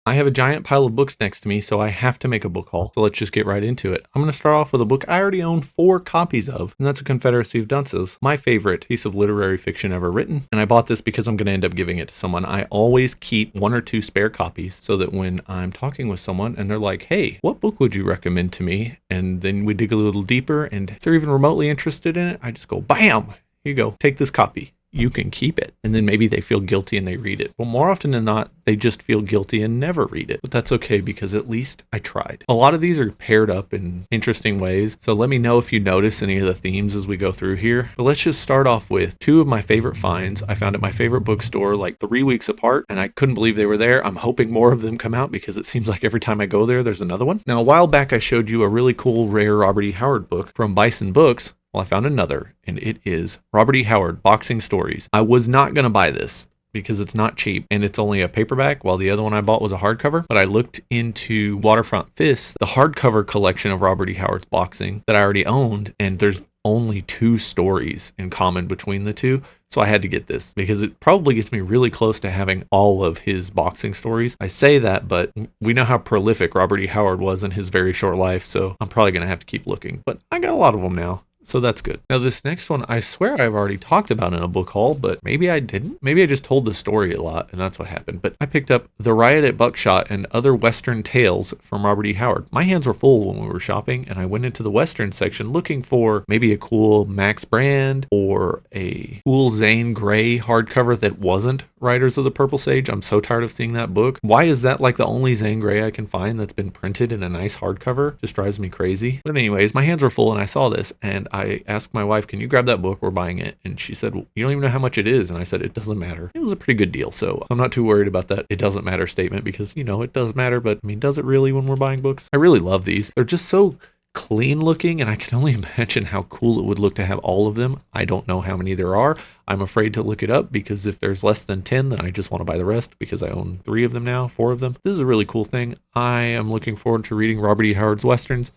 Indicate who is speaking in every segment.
Speaker 1: I have a giant pile of books next to me, so I have to make a book haul. So let's just get right into it. I'm going to start off with a book I already own 4 copies of, and that's A Confederacy of Dunces, my favorite piece of literary fiction ever written. And I bought this because I'm going to end up giving it to someone. I always keep 1 or 2 spare copies so that when I'm talking with someone and they're like, hey, what book would you recommend to me? And then we dig a little deeper, and if they're even remotely interested in it, I just go, bam, here you go, take this copy. You can keep it. And then maybe they feel guilty and they read it. Well, more often than not, they just feel guilty and never read it. But that's okay because at least I tried. A lot of these are paired up in interesting ways. So let me know if you notice any of the themes as we go through here. But let's just start off with 2 of my favorite finds. I found at my favorite bookstore like 3 weeks apart, and I couldn't believe they were there. I'm hoping more of them come out because it seems like every time I go there, there's another one. Now, a while back, I showed you a really cool, rare Robert E. Howard book from Bison Books. Well, I found another, and it is Robert E. Howard, Boxing Stories. I was not going to buy this because it's not cheap, and it's only a paperback, while the other one I bought was a hardcover. But I looked into Waterfront Fists, the hardcover collection of Robert E. Howard's boxing that I already owned, and there's only 2 stories in common between the 2. So I had to get this because it probably gets me really close to having all of his boxing stories. I say that, but we know how prolific Robert E. Howard was in his very short life, so I'm probably going to have to keep looking. But I got a lot of them now. So that's good. Now this next one, I swear I've already talked about in a book haul, but maybe I didn't. Maybe I just told the story a lot and that's what happened. But I picked up The Riot at Buckshot and Other Western Tales from Robert E. Howard. My hands were full when we were shopping, and I went into the Western section looking for maybe a cool Max Brand or a cool Zane Grey hardcover that wasn't Riders of the Purple Sage. I'm so tired of seeing that book. Why is that like the only Zane Grey I can find that's been printed in a nice hardcover? Just drives me crazy. But anyways, my hands were full and I saw this, and I asked my wife, can you grab that book? We're buying it. And she said, well, you don't even know how much it is. And I said, it doesn't matter. It was a pretty good deal. So I'm not too worried about that it doesn't matter statement because, you know, it does matter. But I mean, does it really when we're buying books? I really love these. They're just so clean looking, and I can only imagine how cool it would look to have all of them. I don't know how many there are. I'm afraid to look it up because if there's less than 10, then I just want to buy the rest because I own 3 of them now, 4 of them. This is a really cool thing. I am looking forward to reading Robert E. Howard's Westerns.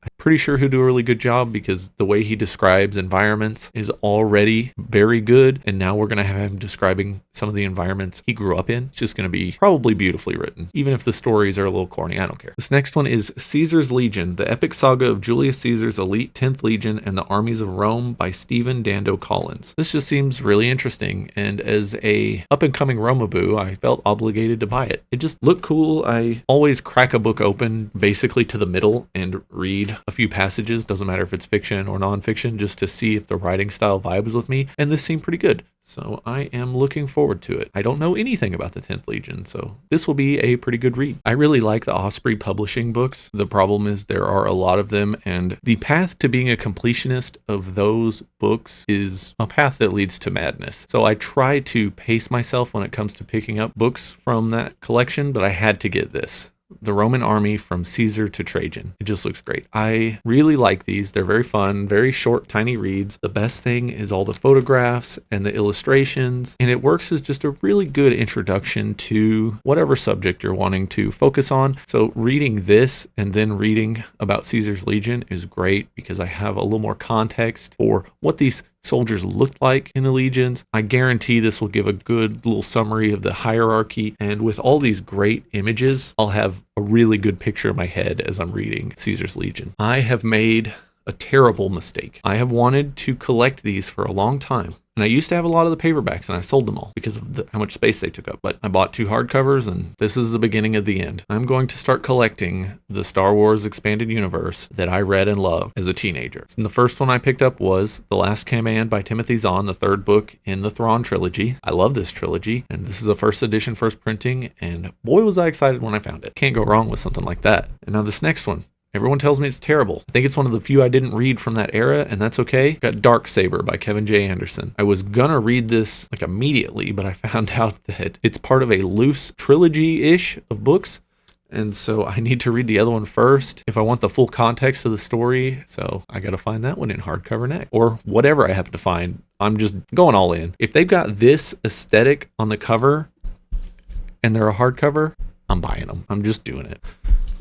Speaker 1: I'm pretty sure he'll do a really good job because the way he describes environments is already very good. And now we're going to have him describing some of the environments he grew up in. It's just going to be probably beautifully written, even if the stories are a little corny. I don't care. This next one is Caesar's Legion, the epic saga of Julius Caesar's elite 10th Legion and the armies of Rome by Stephen Dando Collins. This just seems really interesting. And as a up and coming Romaboo, I felt obligated to buy it. It just looked cool. I always crack a book open basically to the middle and read a few passages, doesn't matter if it's fiction or nonfiction, just to see if the writing style vibes with me, and this seemed pretty good. So I am looking forward to it. I don't know anything about the 10th Legion, so this will be a pretty good read. I really like the Osprey Publishing books. The problem is there are a lot of them, and the path to being a completionist of those books is a path that leads to madness. So I try to pace myself when it comes to picking up books from that collection, but I had to get this. The Roman Army from Caesar to Trajan. It just looks great. I really like these. They're very fun, very short, tiny reads. The best thing is all the photographs and the illustrations, and it works as just a really good introduction to whatever subject you're wanting to focus on. So reading this and then reading about Caesar's Legion is great because I have a little more context for what these soldiers looked like in the legions. I guarantee this will give a good little summary of the hierarchy, and with all these great images, I'll have a really good picture in my head as I'm reading Caesar's Legion. I have made a terrible mistake. I have wanted to collect these for a long time. And I used to have a lot of the paperbacks, and I sold them all because of how much space they took up. But I bought 2 hardcovers, and this is the beginning of the end. I'm going to start collecting the Star Wars Expanded Universe that I read and loved as a teenager. And the first one I picked up was The Last Command by Timothy Zahn, the 3rd book in the Thrawn trilogy. I love this trilogy, and this is a first edition, first printing, and boy was I excited when I found it. Can't go wrong with something like that. And now this next one. Everyone tells me it's terrible. I think it's one of the few I didn't read from that era, and that's okay. Got Darksaber by Kevin J. Anderson. I was gonna read this like immediately, but I found out that it's part of a loose trilogy-ish of books, and so I need to read the other one first if I want the full context of the story. So I gotta find that one in hardcover next, or whatever I happen to find. I'm just going all in. If they've got this aesthetic on the cover and they're a hardcover, I'm buying them. I'm just doing it.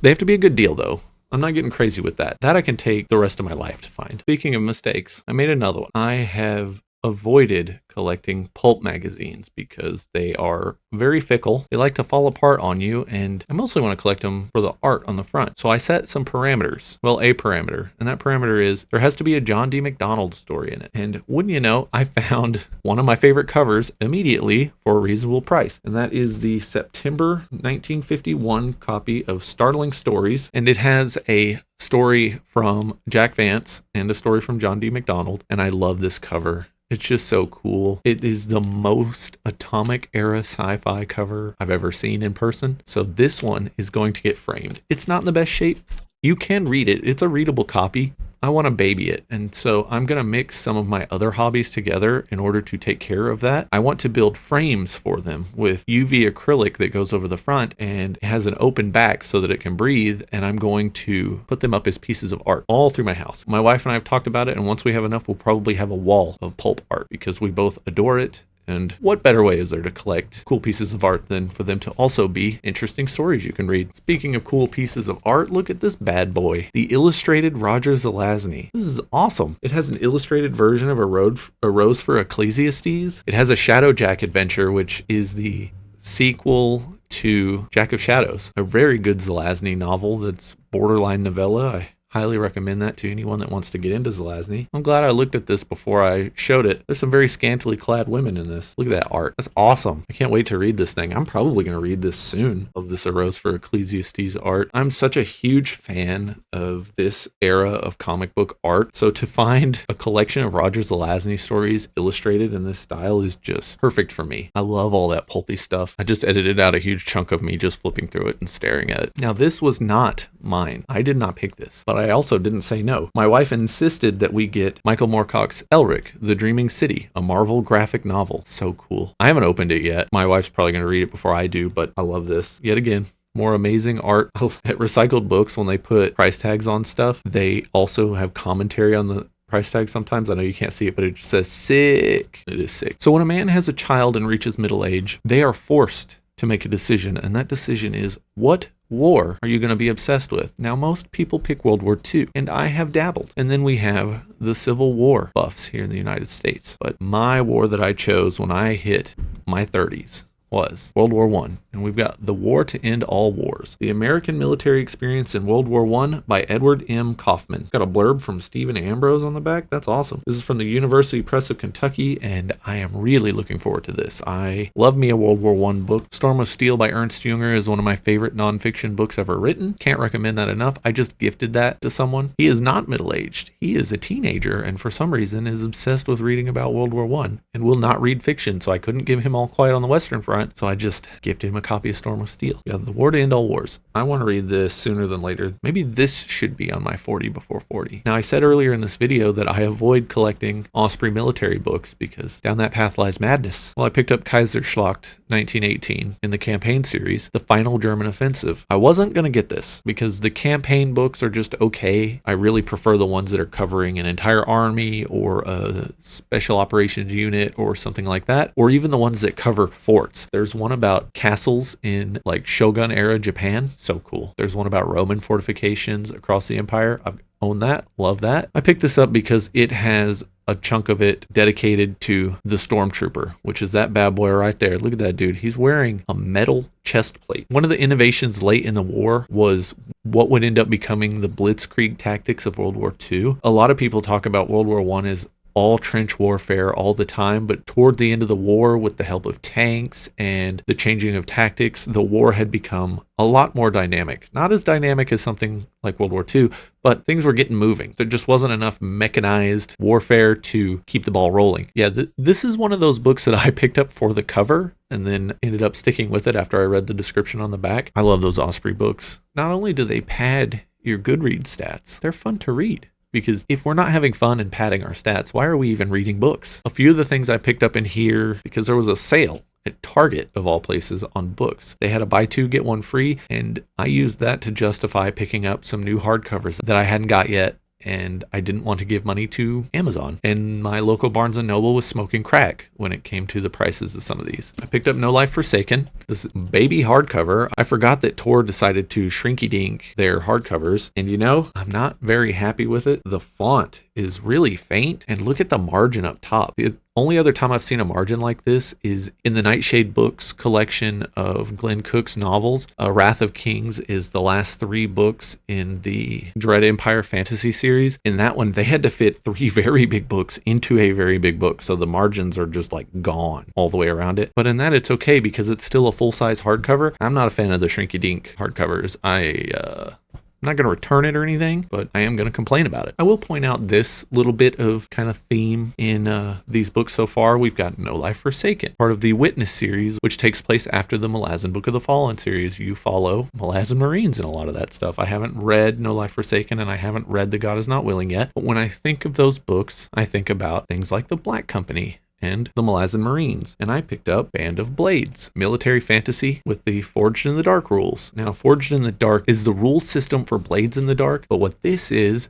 Speaker 1: They have to be a good deal though. I'm not getting crazy with that. That I can take the rest of my life to find. Speaking of mistakes, I made another one. I have avoided collecting pulp magazines because they are very fickle. They like to fall apart on you, and I mostly want to collect them for the art on the front. So I set some parameters. Well, a parameter, and that parameter is there has to be a John D. MacDonald story in it. And wouldn't you know, I found one of my favorite covers immediately for a reasonable price, and that is the September 1951 copy of Startling Stories, and it has a story from Jack Vance and a story from John D. MacDonald, and I love this cover. It's just so cool. It is the most atomic era sci-fi cover I've ever seen in person. So this one is going to get framed. It's not in the best shape. You can read it. It's a readable copy. I want to baby it. And so I'm going to mix some of my other hobbies together in order to take care of that. I want to build frames for them with UV acrylic that goes over the front and has an open back so that it can breathe. And I'm going to put them up as pieces of art all through my house. My wife and I have talked about it. And once we have enough, we'll probably have a wall of pulp art because we both adore it. And what better way is there to collect cool pieces of art than for them to also be interesting stories you can read? Speaking of cool pieces of art, look at this bad boy. The illustrated Roger Zelazny. This is awesome. It has an illustrated version of A Rose for Ecclesiastes. It has a Shadowjack adventure, which is the sequel to Jack of Shadows, a very good Zelazny novel that's borderline novella. I highly recommend that to anyone that wants to get into Zelazny. I'm glad I looked at this before I showed it. There's some very scantily clad women in this. Look at that art. That's awesome. I can't wait to read this thing. I'm probably going to read this soon, of this A Rose for Ecclesiastes art. I'm such a huge fan of this era of comic book art. So to find a collection of Roger Zelazny stories illustrated in this style is just perfect for me. I love all that pulpy stuff. I just edited out a huge chunk of me just flipping through it and staring at it. Now, this was not mine. I did not pick this, but I also didn't say no. My wife insisted that we get Michael Moorcock's Elric, The Dreaming City, a Marvel graphic novel. So cool. I haven't opened it yet. My wife's probably going to read it before I do, but I love this. Yet again, more amazing art. At Recycled Books, when they put price tags on stuff, they also have commentary on the price tag sometimes. I know you can't see it, but it just says sick. It is sick. So when a man has a child and reaches middle age, they are forced to make a decision, and that decision is, what war are you going to be obsessed with? Now, most people pick World War II, and I have dabbled. And then we have the Civil War buffs here in the United States. But my war that I chose when I hit my 30s was World War I. And we've got The War to End All Wars, The American Military Experience in World War I by Edward M. Kaufman. Got a blurb from Stephen Ambrose on the back. That's awesome. This is from the University Press of Kentucky, and I am really looking forward to this. I love me a World War I book. Storm of Steel by Ernst Junger is one of my favorite nonfiction books ever written. Can't recommend that enough. I just gifted that to someone. He is not middle-aged. He is a teenager, and for some reason is obsessed with reading about World War I and will not read fiction, so I couldn't give him All Quiet on the Western Front, so I just gifted him a copy of Storm of Steel. Yeah, The War to End All Wars. I want to read this sooner than later. Maybe this should be on my 40 before 40. Now, I said earlier in this video that I avoid collecting Osprey military books because down that path lies madness. Well, I picked up Kaiserschlacht 1918 in the campaign series, The Final German Offensive. I wasn't going to get this because the campaign books are just okay. I really prefer the ones that are covering an entire army or a special operations unit or something like that, or even the ones that cover forts. There's one about castles in like Shogun era Japan. So cool. There's one about Roman fortifications across the empire. I've owned that. Love that. I picked this up because it has a chunk of it dedicated to the Stormtrooper, which is that bad boy right there. Look at that dude. He's wearing a metal chest plate. One of the innovations late in the war was what would end up becoming the Blitzkrieg tactics of World War II. A lot of people talk about World War I as all trench warfare all the time, but toward the end of the war, with the help of tanks and the changing of tactics, the war had become a lot more dynamic. Not as dynamic as something like World War II, but things were getting moving. There just wasn't enough mechanized warfare to keep the ball rolling. Yeah, this is one of those books that I picked up for the cover and then ended up sticking with it after I read the description on the back. I love those Osprey books. Not only do they pad your Goodreads stats, they're fun to read. Because if we're not having fun and padding our stats, why are we even reading books? A few of the things I picked up in here, because there was a sale at Target, of all places, on books. They had a buy two, get one free, and I used that to justify picking up some new hardcovers that I hadn't got yet, and I didn't want to give money to Amazon. And my local Barnes & Noble was smoking crack when it came to the prices of some of these. I picked up No Life Forsaken, this baby hardcover. I forgot that Tor decided to shrinky-dink their hardcovers, and you know, I'm not very happy with it. The font is really faint, and look at the margin up top. The only other time I've seen a margin like this is in the Nightshade Books collection of Glenn Cook's novels. Wrath of Kings is the last 3 books in the Dread Empire fantasy series. In that one, they had to fit 3 very big books into a very big book, so the margins are just like gone all the way around it. But in that, it's okay because it's still a full-size hardcover. I'm not a fan of the shrinky-dink hardcovers. I'm not going to return it or anything, but I am going to complain about it. I will point out this little bit of kind of theme in these books so far. We've got No Life Forsaken, part of the Witness series, which takes place after the Malazan Book of the Fallen series. You follow Malazan Marines and a lot of that stuff. I haven't read No Life Forsaken, and I haven't read The God Is Not Willing yet, but when I think of those books, I think about things like the Black Company and the Malazan Marines. And I picked up Band of Blades, military fantasy with the Forged in the Dark rules. Now, Forged in the Dark is the rule system for Blades in the Dark, but what this is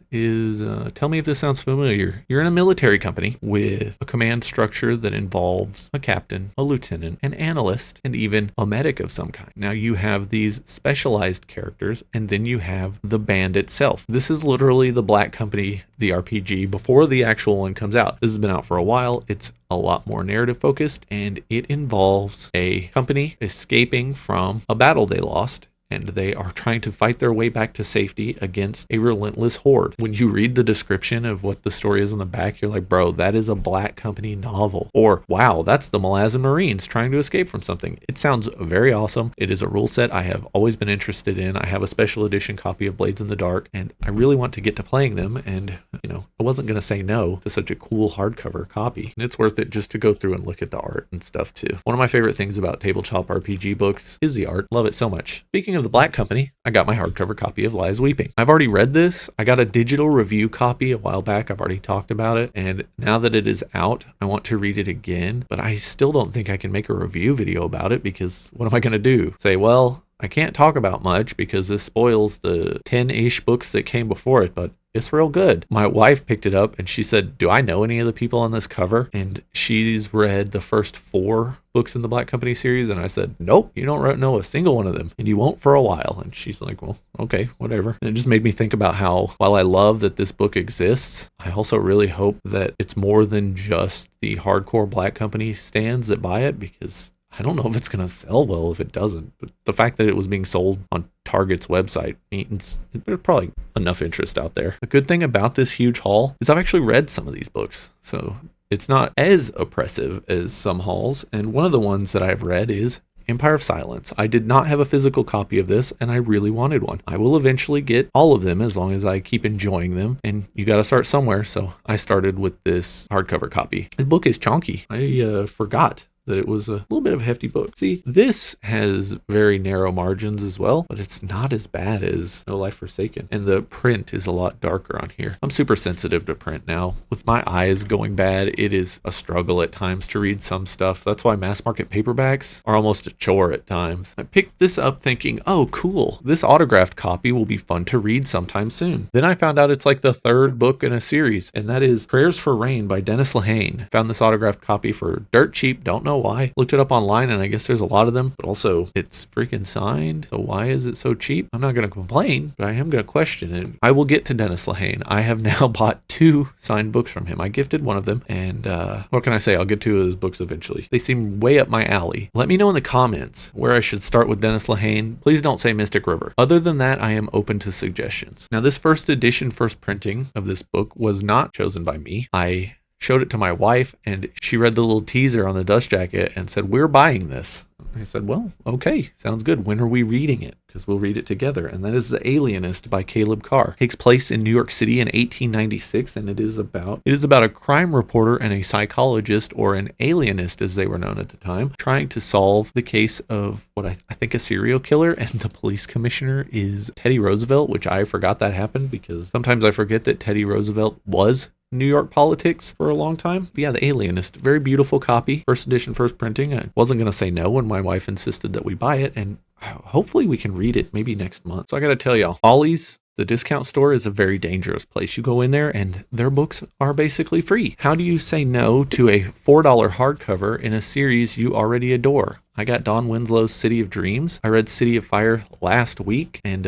Speaker 1: tell me if this sounds familiar. You're in a military company with a command structure that involves a captain, a lieutenant, an analyst, and even a medic of some kind. Now, you have these specialized characters, and then you have the band itself. This is literally the Black Company, the RPG, before the actual one comes out. This has been out for a while. It's a lot more narrative focused, and it involves a company escaping from a battle they lost, and they are trying to fight their way back to safety against a relentless horde. When you read the description of what the story is on the back, you're like, bro, that is a Black Company novel. Or, wow, that's the Malazan Marines trying to escape from something. It sounds very awesome. It is a rule set I have always been interested in. I have a special edition copy of Blades in the Dark, and I really want to get to playing them, and, I wasn't going to say no to such a cool hardcover copy. And it's worth it just to go through and look at the art and stuff, too. One of my favorite things about tabletop RPG books is the art. Love it so much. Speaking of the Black Company, I got my hardcover copy of Lies Weeping. I've already read this. I got a digital review copy a while back. I've already talked about it. And now that it is out, I want to read it again. But I still don't think I can make a review video about it because what am I going to do? Say, well, I can't talk about much because this spoils the 10-ish books that came before it, but it's real good. My wife picked it up and she said, do I know any of the people on this cover? And she's read the first 4 books in the Black Company series. And I said, nope, you don't know a single one of them. And you won't for a while. And she's like, well, okay, whatever. And it just made me think about how, while I love that this book exists, I also really hope that it's more than just the hardcore Black Company stands that buy it, because I don't know if it's going to sell well if it doesn't, but the fact that it was being sold on Target's website means there's probably enough interest out there. The good thing about this huge haul is I've actually read some of these books, so it's not as oppressive as some hauls, and one of the ones that I've read is Empire of Silence. I did not have a physical copy of this, and I really wanted one. I will eventually get all of them as long as I keep enjoying them, and you got to start somewhere, so I started with this hardcover copy. The book is chonky. I forgot that it was a little bit of a hefty book. See, this has very narrow margins as well, but it's not as bad as No Life Forsaken. And the print is a lot darker on here. I'm super sensitive to print now. With my eyes going bad, it is a struggle at times to read some stuff. That's why mass market paperbacks are almost a chore at times. I picked this up thinking, oh, cool, this autographed copy will be fun to read sometime soon. Then I found out it's like the 3rd book in a series, and that is Prayers for Rain by Dennis Lehane. Found this autographed copy for dirt cheap, don't know why. Looked it up online, and I guess there's a lot of them, but also it's freaking signed, so why is it so cheap? I'm not going to complain, but I am going to question it. I will get to Dennis Lehane. I have now bought 2 signed books from him. I gifted one of them, and what can I say? I'll get 2 of his books eventually. They seem way up my alley. Let me know in the comments where I should start with Dennis Lehane. Please don't say Mystic River. Other than that, I am open to suggestions. Now, this first edition, first printing of this book was not chosen by me. I showed it to my wife, and she read the little teaser on the dust jacket and said, we're buying this. I said, well, okay, sounds good. When are we reading it? Because we'll read it together. And that is The Alienist by Caleb Carr. It takes place in New York City in 1896, and it is about a crime reporter and a psychologist, or an alienist as they were known at the time, trying to solve the case of what I think a serial killer, and the police commissioner is Teddy Roosevelt, which I forgot that happened because sometimes I forget that Teddy Roosevelt was New York politics for a long time. But yeah, The Alienist, very beautiful copy, first edition, first printing. I wasn't going to say no when my wife insisted that we buy it, and hopefully we can read it maybe next month. So I got to tell y'all, Ollie's, The discount store is a very dangerous place. You go in there and their books are basically free. How do you say no to a $4 hardcover in a series you already adore? I got Don Winslow's City of Dreams. I read City of Fire last week, and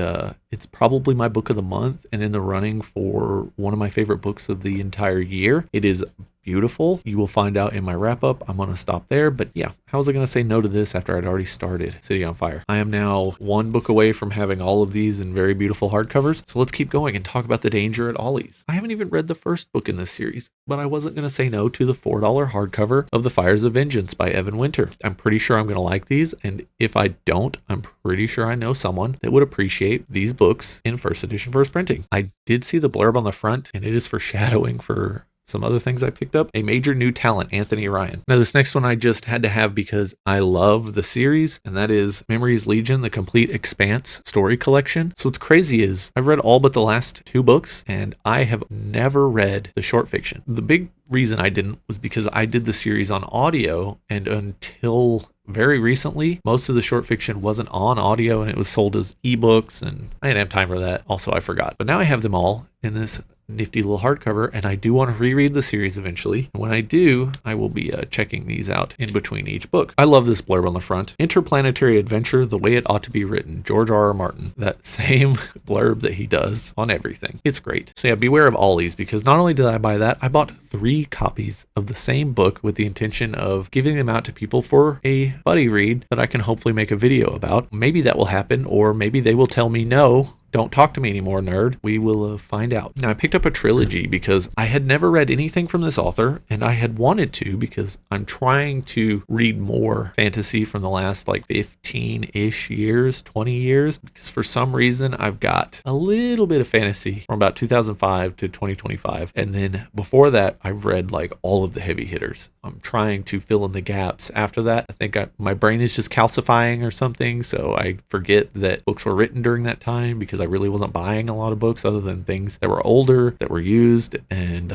Speaker 1: it's probably my book of the month and in the running for one of my favorite books of the entire year. It is beautiful. You will find out in my wrap up. I'm going to stop there. But yeah, how was I going to say no to this after I'd already started City on Fire? I am now one book away from having all of these in very beautiful hardcovers. So let's keep going and talk about The Danger at Ollie's. I haven't even read the first book in this series, but I wasn't going to say no to the $4 hardcover of The Fires of Vengeance by Evan Winter. I'm pretty sure I'm going to like these. And if I don't, I'm pretty sure I know someone that would appreciate these books in first edition first printing. I did see the blurb on the front, and it is foreshadowing for some other things I picked up. A major new talent, Anthony Ryan. Now, this next one I just had to have because I love the series, and that is Memories Legion, the Complete Expanse story collection. So what's crazy is I've read all but the last 2 books, and I have never read the short fiction. The big reason I didn't was because I did the series on audio, and until very recently, most of the short fiction wasn't on audio, and it was sold as ebooks, and I didn't have time for that. Also, I forgot. But now I have them all in this nifty little hardcover, and I do want to reread the series eventually. When I do, I will be checking these out in between each book. I love this blurb on the front. Interplanetary adventure the way it ought to be written. George R.R. Martin. That same blurb that he does on everything. It's great. So yeah, beware of Ollie's, because not only did I buy that, I bought 3 copies of the same book with the intention of giving them out to people for a buddy read that I can hopefully make a video about. Maybe that will happen, or maybe they will tell me no. Don't talk to me anymore, nerd. We will find out. Now, I picked up a trilogy because I had never read anything from this author, and I had wanted to because I'm trying to read more fantasy from the last like 15-ish years, 20 years, because for some reason I've got a little bit of fantasy from about 2005 to 2025. And then before that, I've read like all of the heavy hitters. I'm trying to fill in the gaps after that. I think my brain is just calcifying or something, so I forget that books were written during that time because I really wasn't buying a lot of books other than things that were older, that were used, and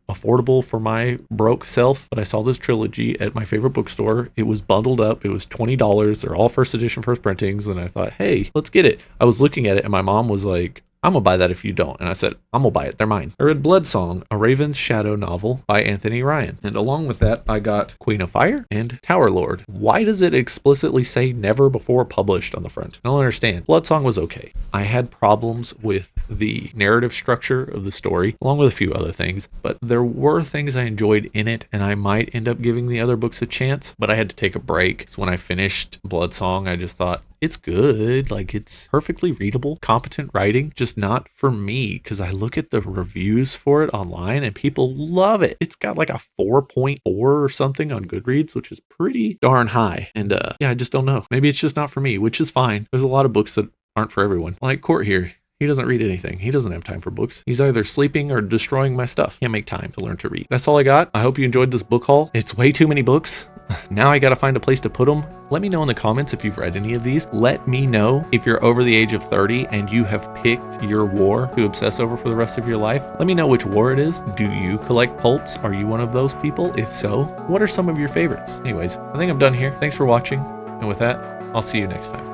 Speaker 1: affordable for my broke self. But I saw this trilogy at my favorite bookstore. It was bundled up. It was $20. They're all first edition, first printings. And I thought, hey, let's get it. I was looking at it and my mom was like, I'm gonna buy that if you don't. And I said, I'm gonna buy it. They're mine. I read Bloodsong, a Raven's Shadow novel by Anthony Ryan. And along with that, I got Queen of Fire and Tower Lord. Why does it explicitly say never before published on the front? I don't understand. Bloodsong was okay. I had problems with the narrative structure of the story, along with a few other things, but there were things I enjoyed in it, and I might end up giving the other books a chance, but I had to take a break. So when I finished Bloodsong, I just thought, it's good, like it's perfectly readable, competent writing, just not for me, because I look at the reviews for it online and people love it. It's got like a 4.4 or something on Goodreads, which is pretty darn high. And yeah, I just don't know. Maybe it's just not for me, which is fine. There's a lot of books that aren't for everyone. Like Court here. He doesn't read anything. He doesn't have time for books. He's either sleeping or destroying my stuff. Can't make time to learn to read. That's all I got. I hope you enjoyed this book haul. It's way too many books. Now I gotta find a place to put them. Let me know in the comments if you've read any of these. Let me know if you're over the age of 30 and you have picked your war to obsess over for the rest of your life. Let me know which war it is. Do you collect pulps? Are you one of those people? If so, what are some of your favorites? Anyways, I think I'm done here. Thanks for watching. And with that, I'll see you next time.